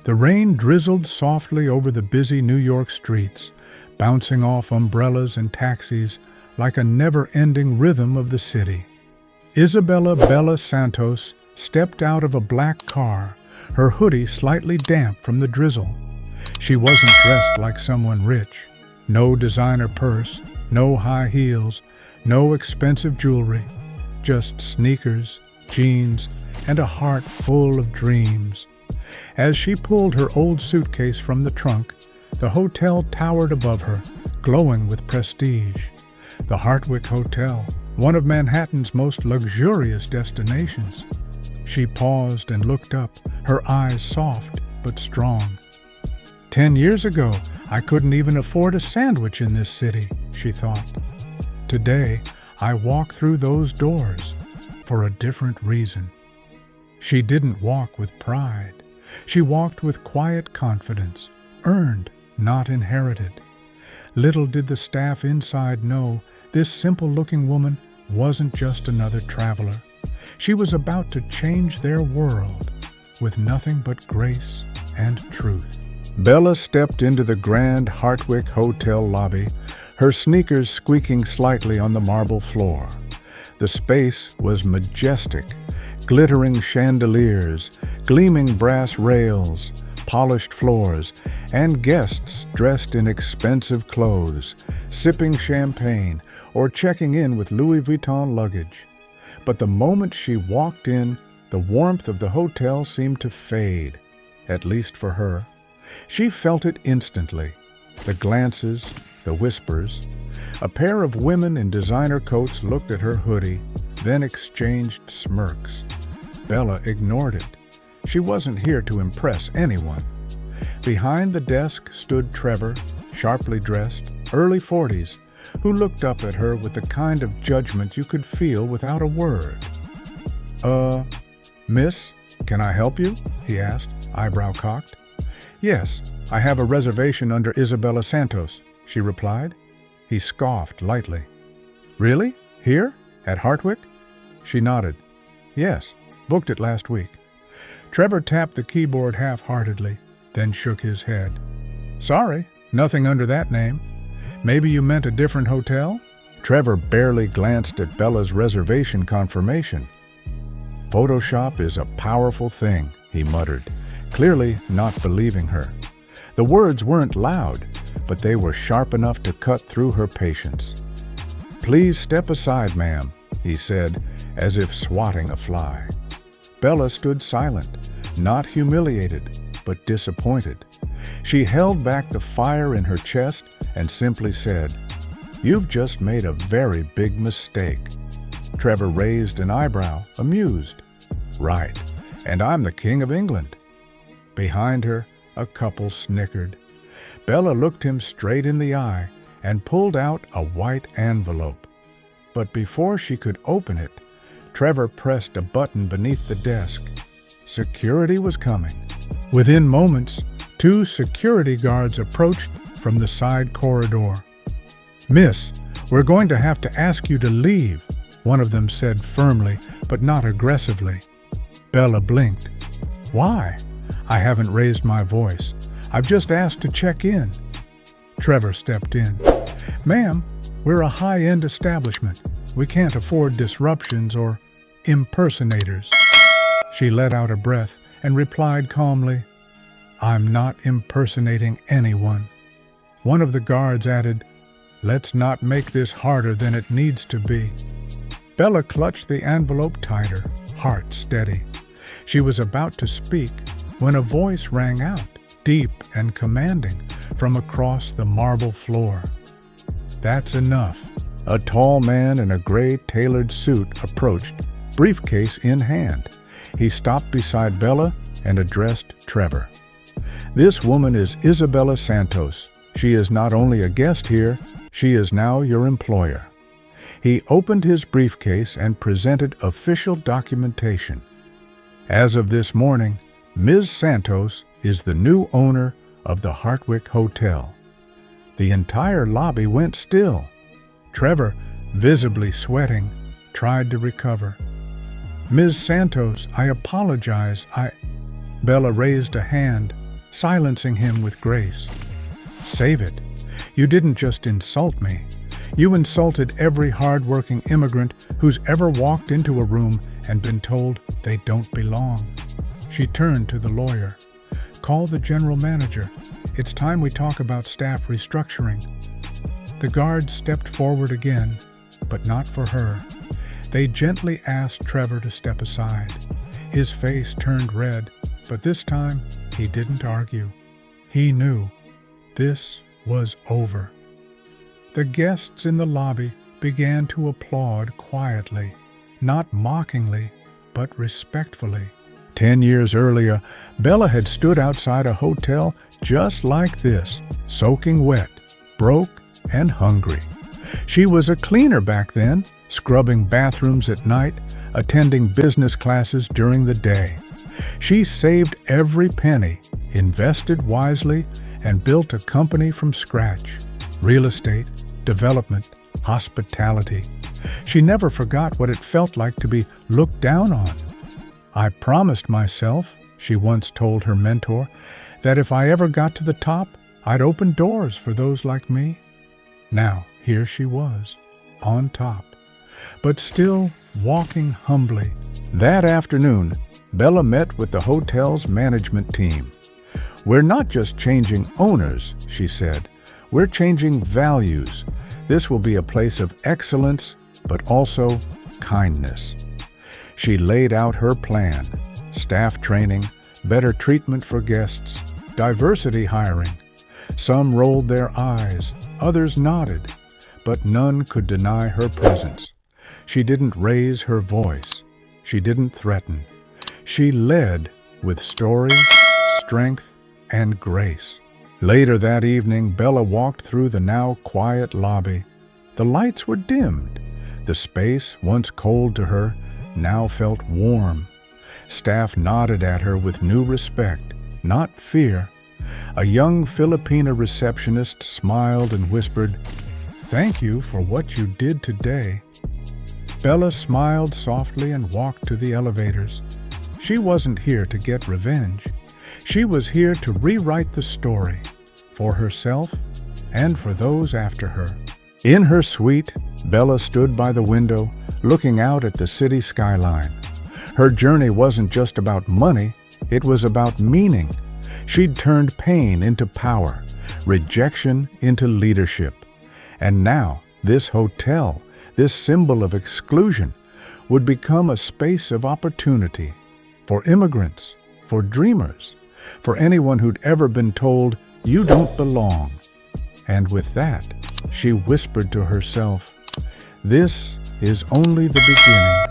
The rain drizzled softly over the busy New York streets, bouncing off umbrellas and taxis like a never-ending rhythm of the city. Isabella Bella Santos stepped out of a black car, her hoodie slightly damp from the drizzle. She wasn't dressed like someone rich. No designer purse, no high heels, no expensive jewelry. Just sneakers, jeans, and a heart full of dreams. As she pulled her old suitcase from the trunk, the hotel towered above her, glowing with prestige. The Hartwick Hotel, one of Manhattan's most luxurious destinations. She paused and looked up, her eyes soft but strong. 10 years ago, I couldn't even afford a sandwich in this city, she thought. Today, I walk through those doors for a different reason. She didn't walk with pride. She walked with quiet confidence, earned, not inherited. Little did the staff inside know this simple-looking woman wasn't just another traveler. She was about to change their world with nothing but grace and truth. Bella stepped into the grand Hartwick Hotel lobby, her sneakers squeaking slightly on the marble floor. The space was majestic, glittering chandeliers, gleaming brass rails, polished floors, and guests dressed in expensive clothes, sipping champagne or checking in with Louis Vuitton luggage. But the moment she walked in, the warmth of the hotel seemed to fade, at least for her. She felt it instantly. The glances, the whispers. A pair of women in designer coats looked at her hoodie, then exchanged smirks. Bella ignored it. She wasn't here to impress anyone. Behind the desk stood Trevor, sharply dressed, early 40s, who looked up at her with the kind of judgment you could feel without a word. Miss, can I help you?" he asked, eyebrow cocked. "Yes, I have a reservation under Isabella Santos," she replied. He scoffed lightly. "Really? Here? At Hartwick?" She nodded. "Yes, booked it last week." Trevor tapped the keyboard half-heartedly, then shook his head. "Sorry, nothing under that name. Maybe you meant a different hotel?" Trevor barely glanced at Bella's reservation confirmation. "Photoshop is a powerful thing," he muttered, clearly not believing her. The words weren't loud, but they were sharp enough to cut through her patience. "Please step aside, ma'am," he said, as if swatting a fly. Bella stood silent, not humiliated, but disappointed. She held back the fire in her chest and simply said, "You've just made a very big mistake." Trevor raised an eyebrow, amused. "Right, and I'm the King of England." Behind her, a couple snickered. Bella looked him straight in the eye and pulled out a white envelope. But before she could open it, Trevor pressed a button beneath the desk. Security was coming. Within moments, 2 security guards approached from the side corridor. "Miss, we're going to have to ask you to leave," one of them said firmly, but not aggressively. Bella blinked. "Why?" "I haven't raised my voice. I've just asked to check in." Trevor stepped in. "Ma'am, we're a high-end establishment. We can't afford disruptions or impersonators." She let out a breath and replied calmly, "I'm not impersonating anyone." One of the guards added, "Let's not make this harder than it needs to be." Bella clutched the envelope tighter, heart steady. She was about to speak when a voice rang out, deep and commanding, from across the marble floor. "That's enough." A tall man in a gray tailored suit approached, briefcase in hand. He stopped beside Bella and addressed Trevor. "This woman is Isabella Santos. She is not only a guest here, she is now your employer." He opened his briefcase and presented official documentation. "As of this morning, Ms. Santos is the new owner of the Hartwick Hotel." The entire lobby went still. Trevor, visibly sweating, tried to recover. "Ms. Santos, I apologize. Bella raised a hand, silencing him with grace. "Save it. You didn't just insult me. You insulted every hard-working immigrant who's ever walked into a room and been told they don't belong." She turned to the lawyer. "Call the general manager. It's time we talk about staff restructuring." The guards stepped forward again, but not for her. They gently asked Trevor to step aside. His face turned red, but this time he didn't argue. He knew this was over. The guests in the lobby began to applaud quietly, not mockingly, but respectfully. 10 years earlier, Bella had stood outside a hotel just like this, soaking wet, broke, and hungry. She was a cleaner back then, scrubbing bathrooms at night, attending business classes during the day. She saved every penny, invested wisely, and built a company from scratch. Real estate, development, hospitality. She never forgot what it felt like to be looked down on. "I promised myself," she once told her mentor, "that if I ever got to the top, I'd open doors for those like me." Now, here she was, on top, but still walking humbly. That afternoon, Bella met with the hotel's management team. "We're not just changing owners," she said. "We're changing values. This will be a place of excellence, but also kindness." She laid out her plan: staff training, better treatment for guests, diversity hiring. Some rolled their eyes, others nodded, but none could deny her presence. She didn't raise her voice. She didn't threaten. She led with stories, strength, and grace. Later that evening, Bella walked through the now quiet lobby. The lights were dimmed. The space, once cold to her, now felt warm. Staff nodded at her with new respect, not fear. A young Filipina receptionist smiled and whispered, "Thank you for what you did today." Bella smiled softly and walked to the elevators. She wasn't here to get revenge. She was here to rewrite the story, for herself and for those after her. In her suite, Bella stood by the window, looking out at the city skyline. Her journey wasn't just about money, it was about meaning. She'd turned pain into power, rejection into leadership. And now, this hotel, this symbol of exclusion, would become a space of opportunity for immigrants, for dreamers, for anyone who'd ever been told, "You don't belong." And with that, she whispered to herself, "This is only the beginning."